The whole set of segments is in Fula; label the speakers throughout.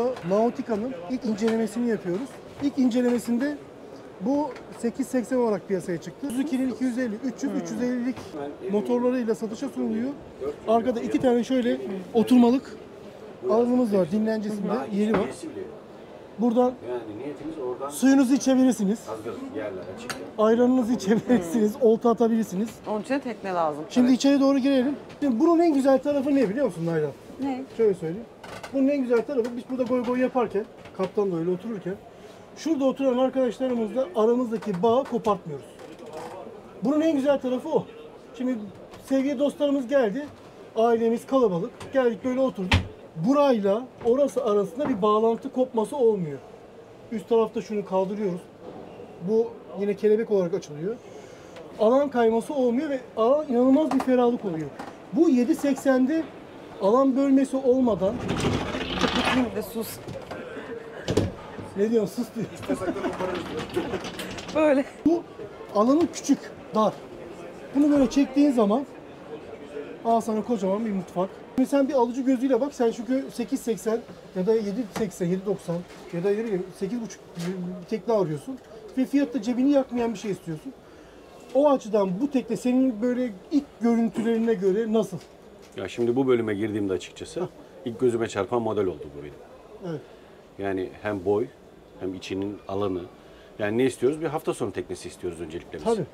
Speaker 1: anda Nautica'nın ilk incelemesini yapıyoruz. İlk incelemesinde bu 880 olarak piyasaya çıktı. Suzuki'nin 250, 300, 350'lik motorlarıyla satışa sunuluyor. Arkada iki tane şöyle oturmalık alanımız var. Dinlencisinde yeri var. Buradan suyunuzu içebilirsiniz. Ayranınızı içebilirsiniz. Olta atabilirsiniz.
Speaker 2: Onun için tekne lazım.
Speaker 1: Şimdi içeri doğru girelim. Şimdi bunun en güzel tarafı ne biliyor musun Nalan?
Speaker 2: Ne?
Speaker 1: Şöyle söyleyeyim. Bunun en güzel tarafı biz burada goy goy yaparken, kaptanla öyle otururken şurada oturan arkadaşlarımızla aramızdaki bağı kopartmıyoruz. Bunun en güzel tarafı o. Şimdi sevgili dostlarımız geldi. Ailemiz kalabalık. Geldik böyle oturduk. Burayla orası arasında bir bağlantı kopması olmuyor. Üst tarafta şunu kaldırıyoruz. Bu yine kelebek olarak açılıyor. Alan kayması olmuyor ve alan inanılmaz bir ferahlık oluyor. Bu 7.80'de alan bölmesi olmadan
Speaker 2: De sus.
Speaker 1: ne diyorsun sus diyor.
Speaker 2: Böyle.
Speaker 1: Bu alanın küçük, dar. Bunu böyle çektiğin zaman al sana kocaman bir mutfak. Şimdi sen bir alıcı gözüyle bak. Sen çünkü 8.80 ya da 7.80, 7.90 ya da 8.5 tekne arıyorsun. Ve fiyatta cebini yakmayan bir şey istiyorsun. O açıdan bu tekne senin böyle ilk görüntülerine göre nasıl?
Speaker 3: Ya şimdi bu bölüme girdiğimde açıkçası ilk gözüme çarpan model oldu bu benim.
Speaker 1: Evet.
Speaker 3: Yani hem boy hem içinin alanı. Yani ne istiyoruz? Bir hafta sonu teknesi istiyoruz öncelikle biz.
Speaker 1: Tabii.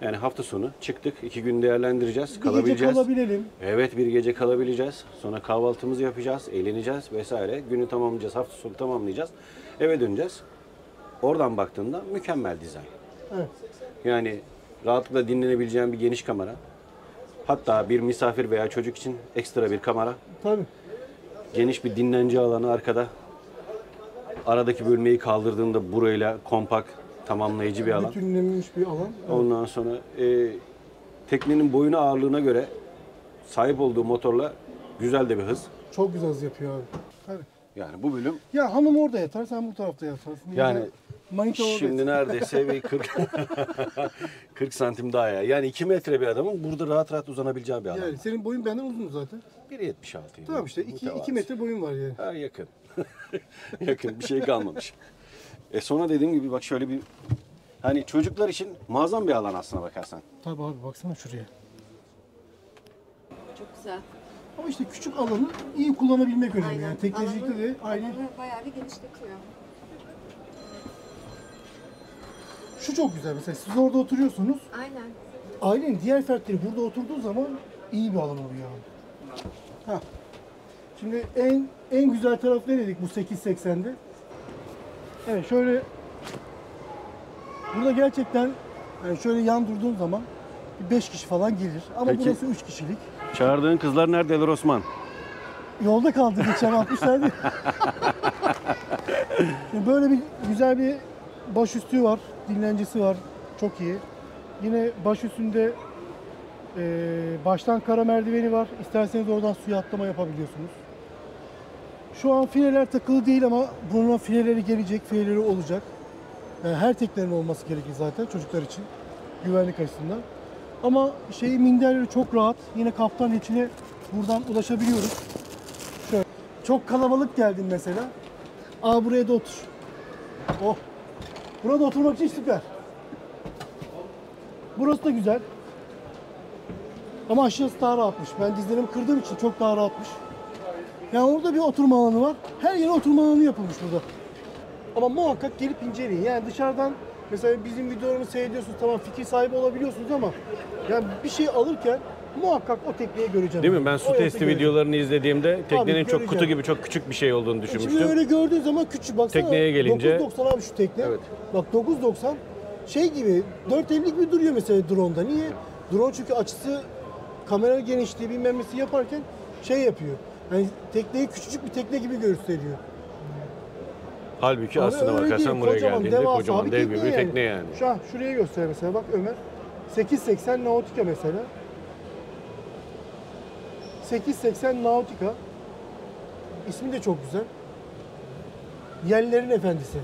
Speaker 3: Yani hafta sonu çıktık, 2 gün değerlendireceğiz,
Speaker 1: Bir
Speaker 3: kalabileceğiz.
Speaker 1: gece kalabilelim.
Speaker 3: Evet, bir gece kalabileceğiz. Sonra kahvaltımızı yapacağız, eğleneceğiz vesaire. Günü tamamlayacağız, hafta sonu tamamlayacağız. Eve döneceğiz. Oradan baktığında mükemmel dizayn.
Speaker 1: Evet.
Speaker 3: Yani rahatlıkla dinlenebileceğin bir geniş kamera. Hatta bir misafir veya çocuk için ekstra bir kamera.
Speaker 1: Tabii.
Speaker 3: Geniş bir dinlence alanı arkada. Aradaki bölmeyi kaldırdığında burayla kompakt, tamamlayıcı bir alan.
Speaker 1: Bütünlenmiş bir alan. Evet.
Speaker 3: Ondan sonra teknenin boyuna ağırlığına göre sahip olduğu motorla güzel de bir hız.
Speaker 1: Çok güzel hız yapıyor abi. Tabii.
Speaker 3: Yani bu bölüm
Speaker 1: Ya hanım orada yatar, sen bu tarafta yatarsın.
Speaker 3: yani
Speaker 1: manita orada
Speaker 3: şimdi
Speaker 1: yatar.
Speaker 3: neredeyse bir 40 santim daha ya. Yani 2 metre bir adamın burada rahat rahat uzanabileceği bir alan.
Speaker 1: Yani senin boyun benden uzun zaten.
Speaker 3: 1.76.
Speaker 1: Tamam işte 2 metre boyun var yani.
Speaker 3: Ha, yakın. Yakın, bir şey kalmamış. Sonra dediğim gibi bak şöyle bir hani çocuklar için muazzam bir alan aslına bakarsan.
Speaker 1: Tabii abi baksana şuraya.
Speaker 4: Çok güzel.
Speaker 1: Ama işte küçük alanı iyi kullanabilmek önemli.
Speaker 4: Aynen.
Speaker 1: Yani teknecilikte de aynı.
Speaker 4: Alanı bayağı bir genişletiyor.
Speaker 1: Şu çok güzel mesela siz orada oturuyorsunuz.
Speaker 4: Aynen.
Speaker 1: Ailenin diğer fertleri burada oturduğu zaman iyi bir alan oluyor abi. Ha. Şimdi en güzel taraf ne dedik bu 8.80'de? Evet şöyle burada gerçekten yani şöyle yan durduğun zaman 5 kişi falan gelir. Ama
Speaker 3: Peki.
Speaker 1: burası 3 kişilik.
Speaker 3: Çağırdığın kızlar neredeler Osman?
Speaker 1: Yolda kaldı geçen atmışlardı. Şimdi böyle bir güzel bir başüstü var, dinlencesi var. Çok iyi. Yine başüstünde baştan kara merdiveni var. İsterseniz oradan suya atlama yapabiliyorsunuz. Şu an fileler takılı değil ama bunun fileleri gelecek, fileleri olacak. Yani her teknenin olması gerekir zaten çocuklar için. Güvenlik açısından. Ama minderleri çok rahat. Yine kaptan içine buradan ulaşabiliyoruz. Şöyle. Çok kalabalık geldin mesela. Buraya da otur. Oh. Burada oturmak için süper. Burası da güzel. Ama aşağısı daha rahatmış. Ben dizlerimi kırdığım için çok daha rahatmış. Yani orada bir oturma alanı var. Her yere oturma alanı yapılmış burada. Ama muhakkak gelip inceleyin. Yani dışarıdan mesela bizim videolarımızı seyrediyorsunuz, tamam fikir sahibi olabiliyorsunuz ama yani bir şey alırken muhakkak o tekneyi göreceğim.
Speaker 3: Değil mi? Ben su testi videolarını izlediğimde teknenin çok
Speaker 1: göreceğim.
Speaker 3: kutu gibi çok küçük bir şey olduğunu düşünmüştüm.
Speaker 1: Şimdi öyle gördüğün zaman küçük baksana.
Speaker 3: Tekneye gelince
Speaker 1: 9.90 abi şu tekne.
Speaker 3: Evet.
Speaker 1: Bak 9.90 gibi 4.50'lik bir duruyor mesela drone'da. Niye? Drone çünkü açısı, kamera genişliği bilmem nesi yaparken yapıyor. Yani tekneyi küçücük bir tekne gibi gösteriyor.
Speaker 3: Halbuki
Speaker 1: Ama
Speaker 3: aslına
Speaker 1: öyle
Speaker 3: bakarsan
Speaker 1: değil,
Speaker 3: buraya
Speaker 1: kocaman,
Speaker 3: geldiğinde
Speaker 1: devasa
Speaker 3: kocaman
Speaker 1: bir
Speaker 3: dev gibi bir tekne yani.
Speaker 1: Şuraya göster mesela bak Ömer. 8.80 Nautica mesela. 8.80 Nautica. İsmi de çok güzel. Yellerin efendisi.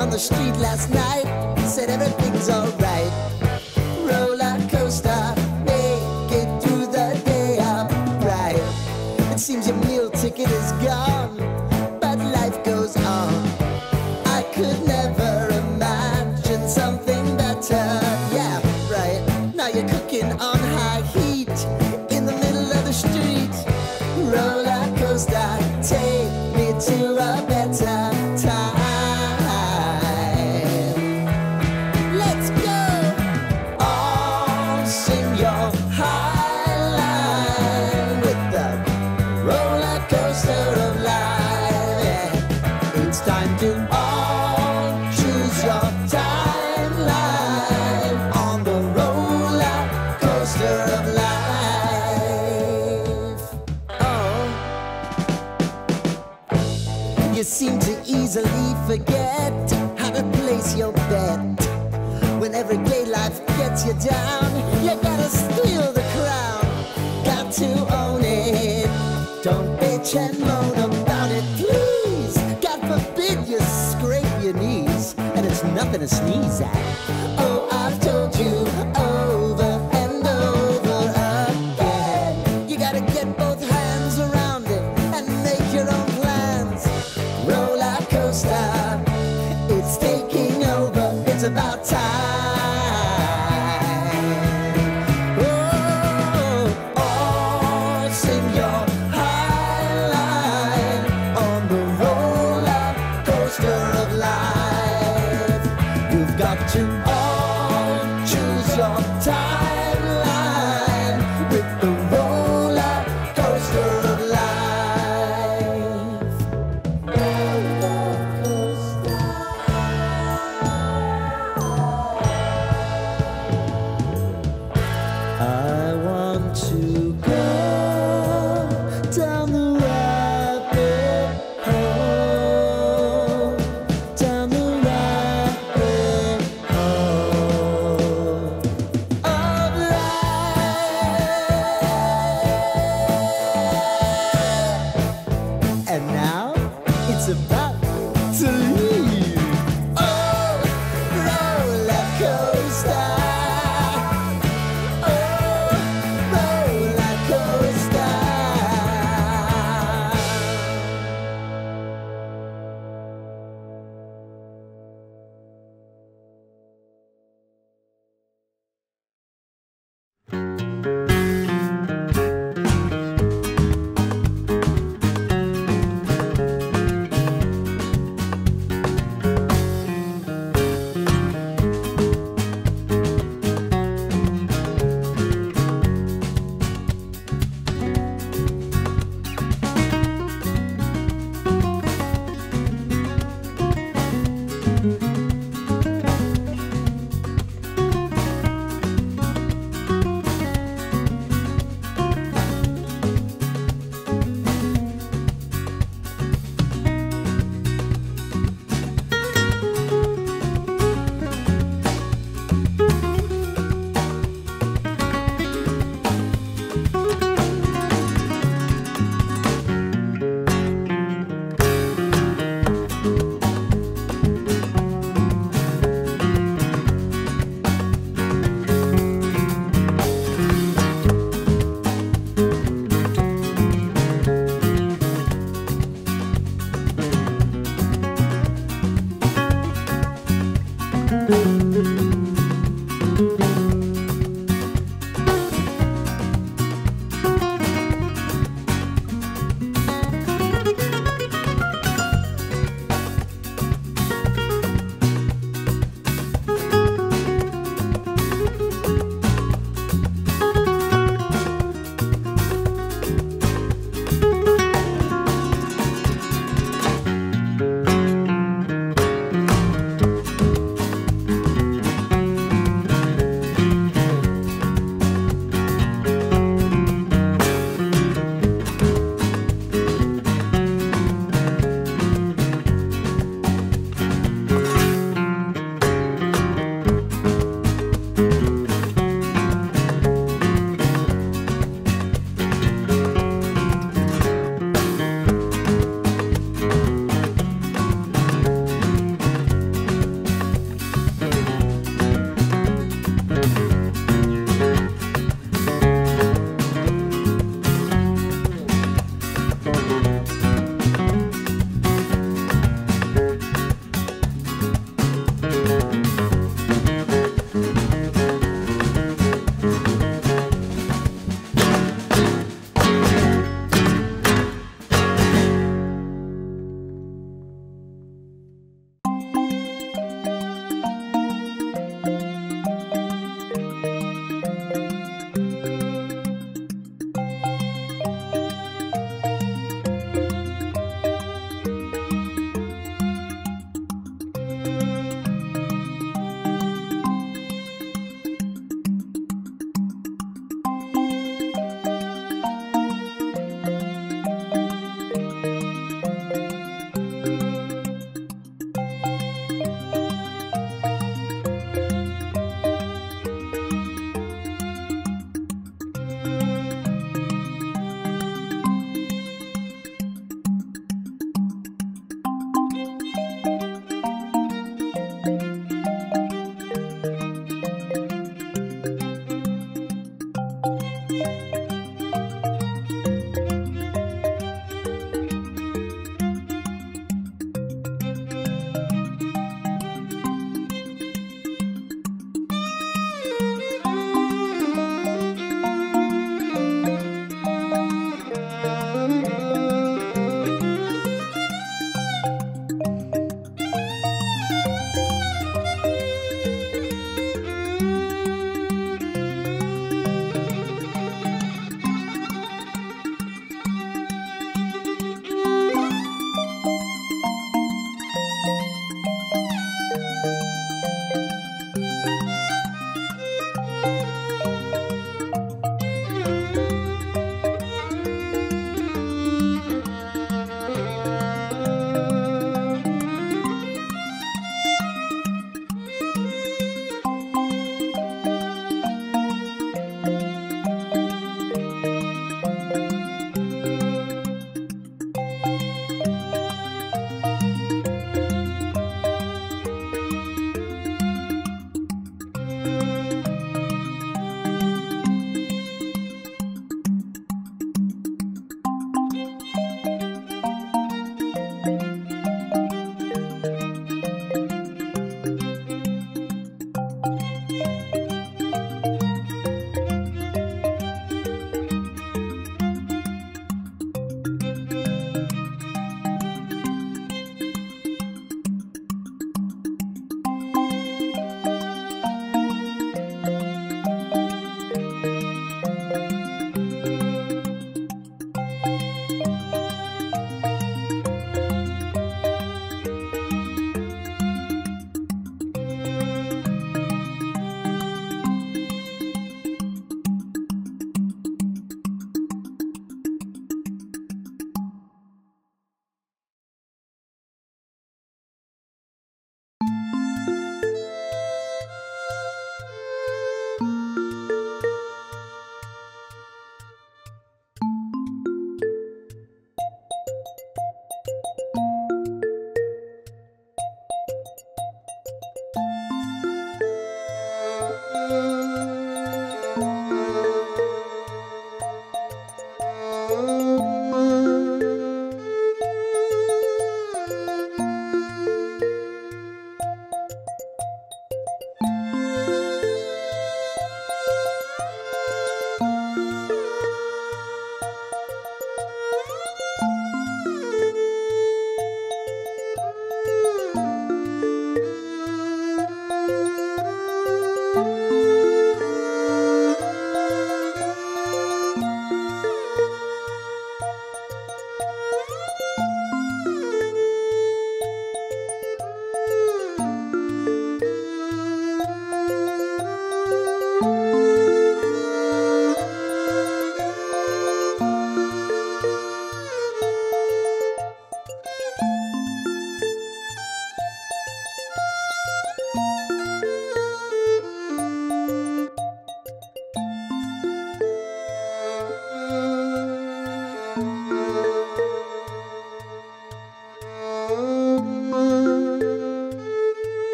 Speaker 4: on the street last night, said everything's alright. Roller coaster, make it through the day upright. It seems your meal ticket is gone, but life goes on. I could never imagine something better. forget how to place your bet. When everyday life gets you down, you gotta steal the crown. Got to own it. Don't bitch and moan about it, please. God forbid you scrape your knees, and it's nothing to sneeze at. Oh, I've told you over and over again. You gotta get both hands around it and make your own plans. Roller coaster, it's taking over. It's about time. To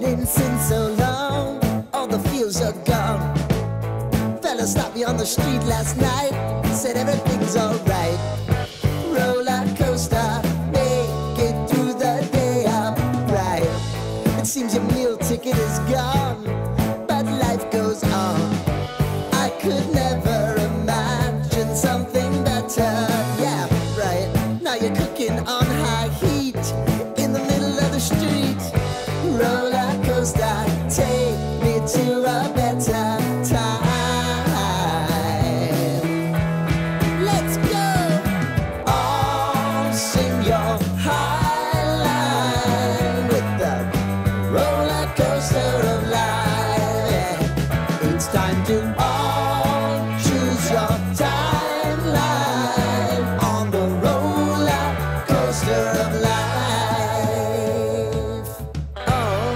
Speaker 4: riding since so long. All the feels are gone. Fella stopped me on the street last night, said everything's alright. Roller coaster, make it through the day upright. It seems your meal ticket is gone, but life goes on. I could never imagine something better. Yeah, right. Now you're cooking on high heat in the middle of the street. Roller coaster, take me to a better time. Let's go. All sing your high line with the roller coaster of life. Yeah. It's time to all choose your timeline on the roller coaster of life. Oh,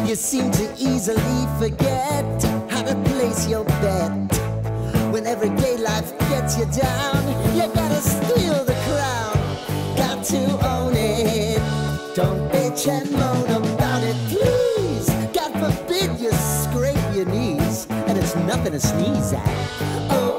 Speaker 4: you seem to easily forget how to place your bet. When everyday life gets you down, you gotta steal the crown. Got to own it. Don't bitch and moan about it, please. God forbid you scrape your knees, and it's nothing to sneeze at. Oh,